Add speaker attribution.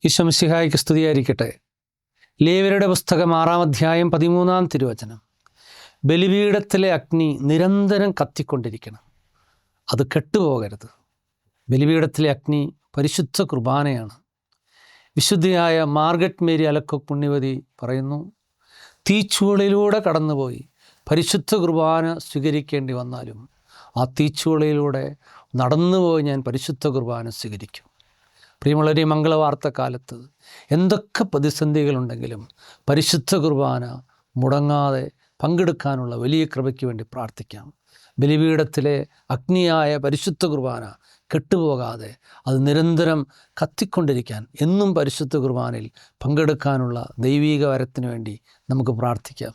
Speaker 1: ഈശോ മിശിഹായ്ക്ക് സ്തുതിയായിരിക്കട്ടെ. ലേവ്യരുടെ പുസ്തകം 6-ാം അധ്യായം 13-ാം തിരുവചനം. ബലിപീഠത്തിലെ അഗ്നി നിരന്തരം കത്തിക്കൊണ്ടിരിക്കണം, അത് കെട്ടുപോകരുത്. ബലിപീഠത്തിലെ അഗ്നി പരിശുദ്ധ കുർബാനയാണ്. വിശുദ്ധിയായ മാർഗറ്റ് മേരി അലക്കോക് പുണ്യവതി പറയുന്നു, തീച്ചൂളയിലൂടെ കടന്നുപോയി പരിശുദ്ധ കുർബാന സ്വീകരിക്കേണ്ടി വന്നാലും ആ തീച്ചൂളയിലൂടെ നടന്നുപോയി ഞാൻ പരിശുദ്ധ കുർബാന സ്വീകരിക്കും. പ്രിയമുള്ളവരെ, മംഗളവാർത്തക്കാലത്ത് എന്തൊക്കെ പ്രതിസന്ധികളുണ്ടെങ്കിലും പരിശുദ്ധ കുർബാന മുടങ്ങാതെ പങ്കെടുക്കാനുള്ള വലിയ കൃപയ്ക്ക് വേണ്ടി പ്രാർത്ഥിക്കാം. ബലിപീഠത്തിലെ അഗ്നിയായ പരിശുദ്ധ കുർബാന കെട്ടുപോകാതെ അത് നിരന്തരം കത്തിക്കൊണ്ടിരിക്കാൻ, എന്നും പരിശുദ്ധ കുർബാനയിൽ പങ്കെടുക്കാനുള്ള ദൈവീക വരത്തിന് വേണ്ടി നമുക്ക് പ്രാർത്ഥിക്കാം.